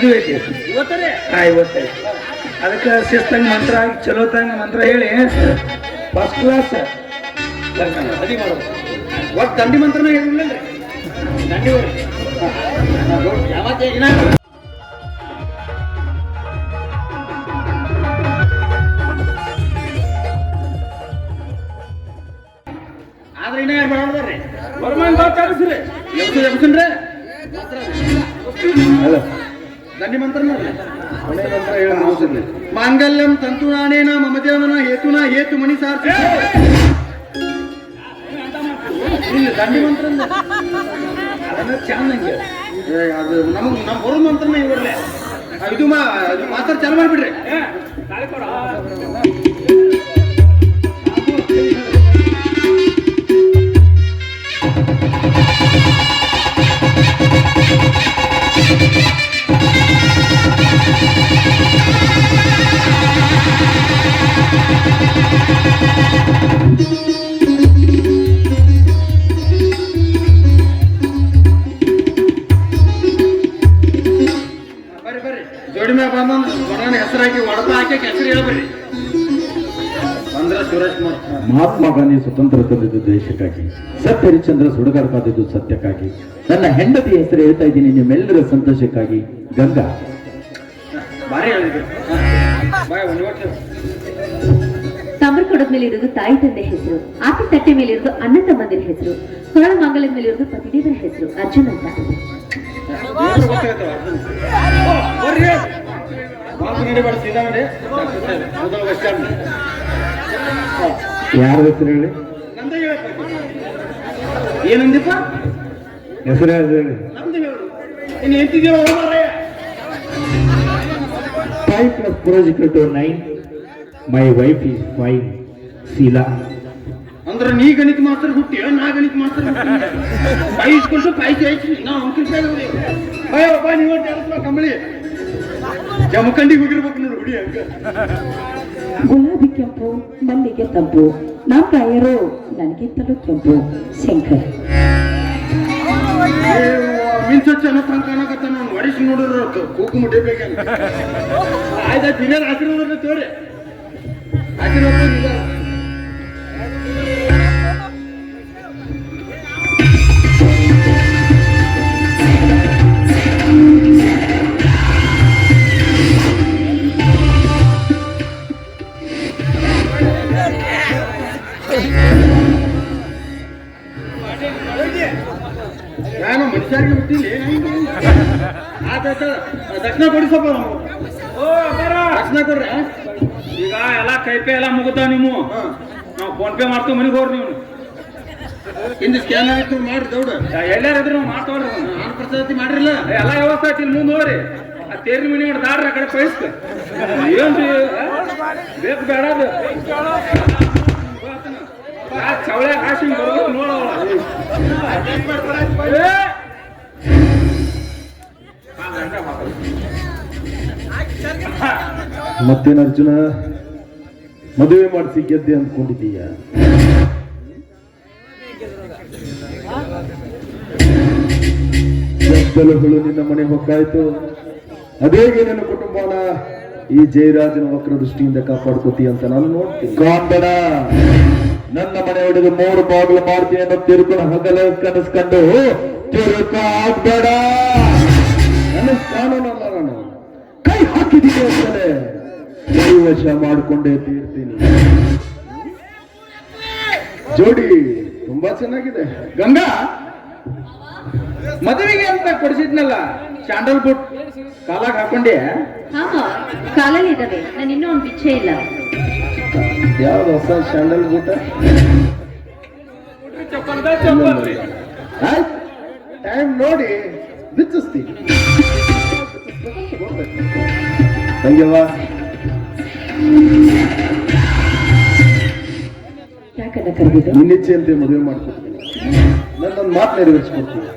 ಮದುವೆ ಐತಿ ಇವತ್ತೇ ಅದಕ್ಕೆ ಶಿಸ್ತಂಗ ಮಂತ್ರ ಚಲೋ ತಂಗ ಮಂತ್ರ ಹೇಳಿ ಫಸ್ಟ್ ಕ್ಲಾಸ್ ಅದಿ ಮಾಡೋದು ಒಟ್ಟು ದಂಡಿ ಮಂತ್ರನ ಹೇಳಿಲ್ಲ ದಂಡಿ ಆದ್ರೆ ಇನ್ನ ಯಾರು ಮಾಡೋದ್ರಿ ವರ್ಮನ್ ಮಾತಾಡಿಸ್ರಿ ಎಬ್ಸನ್ರಿ ಅಲ್ಲ ದಂಡಿ ಮಂತ್ರ ಮಾಂಗಲ್ಯಂ ತಂತುನಾನೇನ ಮಮದೇವನ ಹೇತುನ ಹೇತು ಮಣಿ ಸಾರ್ಥ ದಂಡಿ ಮಂತ್ರ ಅದನ್ನ ಚೆನ್ನಾಗಿ ಅದು ನಮಗ್ ನಮ್ಮ ಬರೋ ಮಂತ್ರನ ಇವ್ರಲ್ಲೇ ಇದು ಮಾತಾಡ್ ಚಾಲು ಮಾಡ್ಬಿಡ್ರಿ ಬರ್ರಿ ಜೋಡಿ ಮ್ಯಾಗ ಬಂದ ಹೆಸರಾಕಿ ಒಡಪ ಹಾಕಿ ಹೆಸರು ಹೇಳ್ಬರ್ರಿ ಮಹಾತ್ಮ ಗಾಂಧಿ ಸ್ವತಂತ್ರ ತಂದಿದ್ದು ದೇಶಕ್ಕಾಗಿ, ಸತ್ಯ ಹರಿಶ್ಚಂದ್ರ ಸುಡುಗಾರ ಕಾದಿದ್ದು ಸತ್ಯಕ್ಕಾಗಿ, ನನ್ನ ಹೆಂಡತಿ ಹೆಸರು ಹೇಳ್ತಾ ಇದ್ದೀನಿ ನಿಮ್ಮೆಲ್ಲರ ಸಂತೋಷಕ್ಕಾಗಿ. ಗಂಗಾ ತಾಮ್ರ ಕೊಡದ ಮೇಲೆ ಇರೋದು ತಾಯಿ ತಂದೆ ಹೆಸರು, ಆಕೆ ತಟ್ಟೆ ಮೇಲೆ ಇರೋದು ಅಣ್ಣ ತಮ್ಮಂದಿರ ಹೆಸರು, ಹೊರಳ ಮಂಗಲದ ಮೇಲೆ ಇರೋದು ಪತಿದೇವರ ಹೆಸರು ಅರ್ಜುನ್ ಅಂತ. ಯಾರ ಹೆಸರು ಹೇಳಿ? ಏನಂದಿಪ್ಪ ಹೆಸರು ಹೇಳಿ. 5 plus 4 is equal to 9. My wife is 5. Sheila. ಅಂದ್ರೆ ನೀ ಗಣಿತ ಮಾಸ್ತರ್ ಹುಟ್ಟಿ ನಾ ಗಣಿತ ಮಾಸ್ತರ್ ಕಂಬಳಿ ಜಮಖಂಡಿಗೆ ಹೋಗಿರ್ಬೇಕು ನೋಡಿ ಹುಡಿ ಹಂಗ. ಗುಲಾಬಿ ಕೆಂಪು ಮಲ್ಲಿಗೆ ತಂಪು, ನಮ್ಮ ರಾಯರು ನನಗಿಂತಲೂ ಕೆಂಪು ಶಂಕರ್. ಮಿಂಚೊಚ್ಚ ಅನ್ನೋ ತಂಗ ಕಾಣಕತ್ತ ನಾನು ಹೊಡಿಸಿ ನೋಡಿದ್ರು ಕೂಕು ಮುಟ್ಟಿಬೇಕು ಆಯ್ತಾಯ್ತು ಹಿರಿಯರ್ ಆಶೀರ್ವಾದ ತೋರಿ ಆಶೀರ್ವಾದ. ನಾನು ಮನುಷ್ಯರಿಗೆ ಬಿಟ್ಟಿಲ್ಲ ದಕ್ಷಿಣ ಕೊಡಿ ಸ್ವಲ್ಪ ದಕ್ಷಿಣ ಕೊಡ್ರಿ. ಈಗ ಎಲ್ಲ ಕೈಪೇ ಎಲ್ಲ ಮುಗುತ್ತಾವ ನೀವು, ನಾವು ಫೋನ್ ಪೇ ಮಾಡ್ತೀವಿ ಮನೆಗೆ ಹೋಗ್ರಿ. ನೀವು ಹಿಂದೆ ಸ್ಕ್ಯಾನ್ ಆಗಿತ್ತು ಮಾಡ್ರಿ ದೌಡ ಎಲ್ಲಾರಿದ್ರು ನಾವು ಮಾಡ್ತಾವ್ರಿ. ನಾನು ಪ್ರಸಾದ ಮಾಡ್ರಿಲ್ಲ ಎಲ್ಲ ವ್ಯವಸ್ಥೆ ಐತಿ. ಇಲ್ಲಿ ಮುಂದೆ ಹೋಗ್ರಿ ಆ ತೇರಿ ಮನೆ ಮಾಡಿ ದಾಡ್ರಿ ಆ ಕಡೆ ಪೈಸ್ಕ ಏನ್ರಿ ಬೇಕು ಬೇಡ ಅದು ಚವಳೆ ಹಾಸಿ ನೋಡೋಣ. ಮತ್ತೇನು ಅರ್ಜುನ, ಮದುವೆ ಮಾಡಿಸಿ ಗೆದ್ದೆ ಅಂದ್ಕೊಂಡಿದ್ದೀಯ? ಗದ್ದಲಗಳು ನಿನ್ನ ಮನೆ ಹೊಕ್ಕಾಯ್ತು. ಅದೇಗೆ ನನ್ನ ಕುಟುಂಬನ ಈ ಜಯರಾಜನ ವಕ್ರ ದೃಷ್ಟಿಯಿಂದ ಕಾಪಾಡ್ಕೋತಿ ಅಂತ ನಾನು ನೋಡ್ತೀನಿ. ಕಾಣ್ಬೇಡ, ನನ್ನ ಮನೆ ಹೊಡೆದು 3 ಬಾಗಿಲು ಮಾಡ್ತೀನಿ ಅನ್ನೋ ತಿರುಕೊಂಡು ಹಗಲ ಕನಸ್ಕೊಂಡು ತಿರುಕ ಆಗ್ಬೇಡ. ನನ್ನ ಕಾನೂನಲ್ಲ, ನಾನು ಕೈ ಹಾಕಿದ್ದೀನಿ ಅಂತಾನೆ ಕೈವಶ ಮಾಡಿಕೊಂಡೇ ತೀರ್ತೀನಿ. ಜೋಡಿ ತುಂಬಾ ಚೆನ್ನಾಗಿದೆ. ಗಂಗಾ ಮದುವೆಗೆ ಅಂತ ಕೊಡಿಸಿದ್ನಲ್ಲ ಸ್ಯಾಂಡಲ್ ಬುಟ್ ಕಾಲಾಗ ಹಾಕೊಂಡೆ? ಕಾಲಲ್ಲಿ ಇದ್ದಾವೆ, ನಾನು ಇನ್ನೂ ಒಂದು ಬಿಚ್ಚೆ ಇಲ್ಲ. ಯಾವ್ದು ಹೊಸ ಸ್ಯಾಂಡಲ್ ಬುಟ್? ಟೈಮ್ ನೋಡಿ ಬಿಚ್ಚಿಸ್ತೀನಿ. ಹಂಗೆವ ಯಾಕನ್ನ ಕರೆದಿದ್ದು? ನಿನ್ನಿಚ್ಛೆಯಂತೆ ಮದುವೆ ಮಾಡ್ಕೊಡ್ತೀನಿ. ನನ್ನೊಂದು ಮಾತು ನೆರವೇರಿಸ್ಕೊಡ್ತೀನಿ.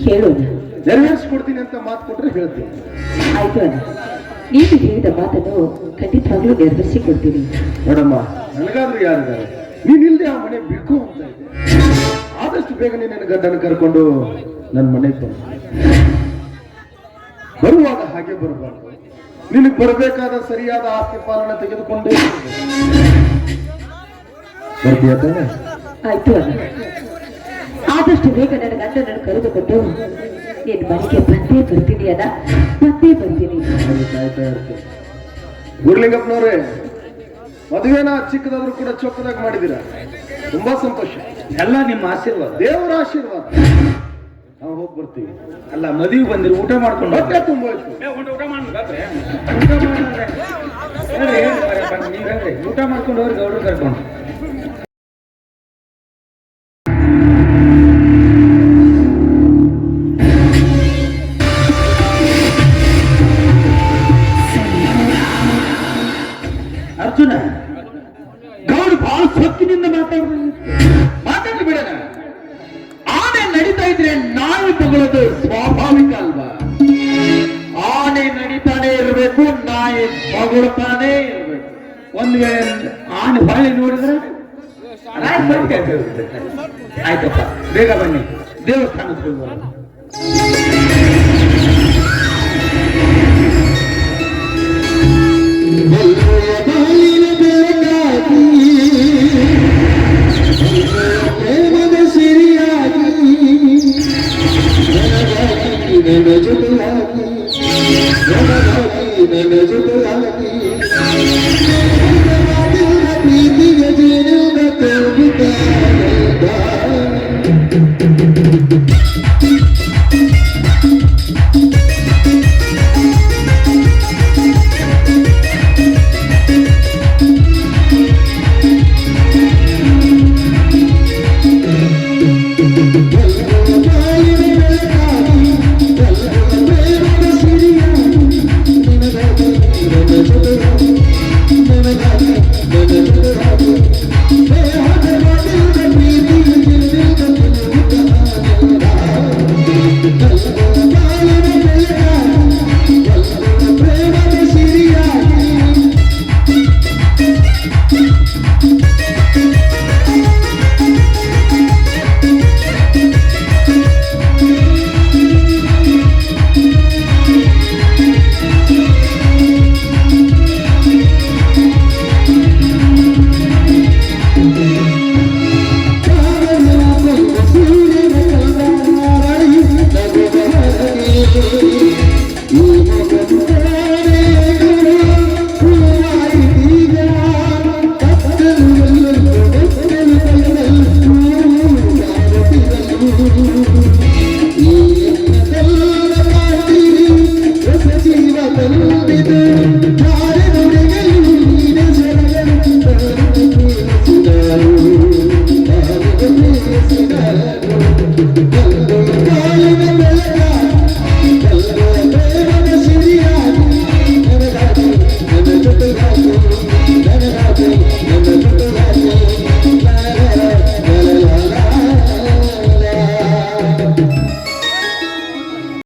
ಹೇಳೋಣ. ನೆರವೇರಿಸ್ಕೊಡ್ತೀನಿ ಅಂತ ಮಾತು ಕೊಟ್ರೆ ಹೇಳ್ತೀನಿ. ಆಯ್ತು ಅಣ್ಣ, ನೀವು ಹೇಳಿದ ಮಾತನ್ನು ಖಂಡಿತವಾಗ್ಲೂ ನೆರವೇರಿಸಿ ಕೊಡ್ತೀನಿ. ನೋಡಮ್ಮ, ನನಗಾದ್ರೂ ಯಾರಿದ್ದಾರೆ? ನೀನಿಲ್ದೆ ಆ ಮನೆ ಬೇಕು ಅಂತ ಇದೆ. ಆದಷ್ಟು ಬೇಗ ನನ್ನ ಗಂಡನ ಕರ್ಕೊಂಡು ನನ್ನ ಮನೆಗೆ ಬಂದು ಬರುವಾಗ ಹಾಗೆ ಬರಬಾರ್ದು. ನಿನಗೆ ಬರಬೇಕಾದ ಸರಿಯಾದ ಆಸ್ತಿ ಪಾಲನೆ ತೆಗೆದುಕೊಂಡೇ ಬರ್ತೀಯ ತಾನೆ? ಆಯ್ತು ಅಣ್ಣ, ಆದಷ್ಟು ಬೇಗ ನನ್ನ ಗಂಡನನ್ನು ಕರೆದುಕೊಂಡು ನಿನ್ ಮನೆಗೆ ಬಂದೇ ಬರ್ತೀನಿ ಅಣ್ಣ, ಬಂದೇ ಬರ್ತೀನಿ. ಕಾಯ್ತಾ ಇರ್ತೇನೆ. ಗುರುಲಿಂಗಪ್ಪನವ್ರೆ, ಮದುವೆನ ಚಿಕ್ಕದಾದ್ರೂ ಕೂಡ ಚೊಕ್ಕದಾಗಿ ಮಾಡಿದ್ದೀರಾ, ತುಂಬಾ ಸಂತೋಷ. ಎಲ್ಲ ನಿಮ್ಮ ಆಶೀರ್ವಾದ, ದೇವರ ಆಶೀರ್ವಾದ. ನಾವು ಹೋಗಿ ಬರ್ತೀವಿ. ಅಲ್ಲ ಮದುವೆ ಬಂದಿರು, ಊಟ ಮಾಡ್ಕೊಂಡು ಹೊಟ್ಟೆ ತುಂಬ ಆಯ್ತು. ಊಟ ಮಾಡ್ಕೊಂಡು ಹೋಗಿ ಗೌಡ್ರು ಕರ್ಕೊಂಡು. ಅರ್ಜುನ, ಗೌಡು ಬಹಳ ಸೊಕ್ಕಿನಿಂದ ಮಾತಾಡಲಿ ಬಿಡೋಣ. ಆನೆ ನಡೀತಾ ಇದ್ರೆ ನಾಯಿ ತಗೊಳ್ಳೋದು ಸ್ವಾಭಾವಿಕ ಅಲ್ವಾ? ಆನೆ ನಡೀತಾನೆ ಇರಬೇಕು, ನಾಯಿ ತಗೊಳ್ತಾನೆ ಇರಬೇಕು. ಒಂದ್ ವೇಳೆ ಆನೆ ಹೊಳ್ಳಿ ನೋಡಿದ್ರೆ ಆಯ್ತಪ್ಪ, ಬೇಗ ಬನ್ನಿ, ದೇವಸ್ಥಾನಕ್ಕೆ ಹೋಗುವ. Oh,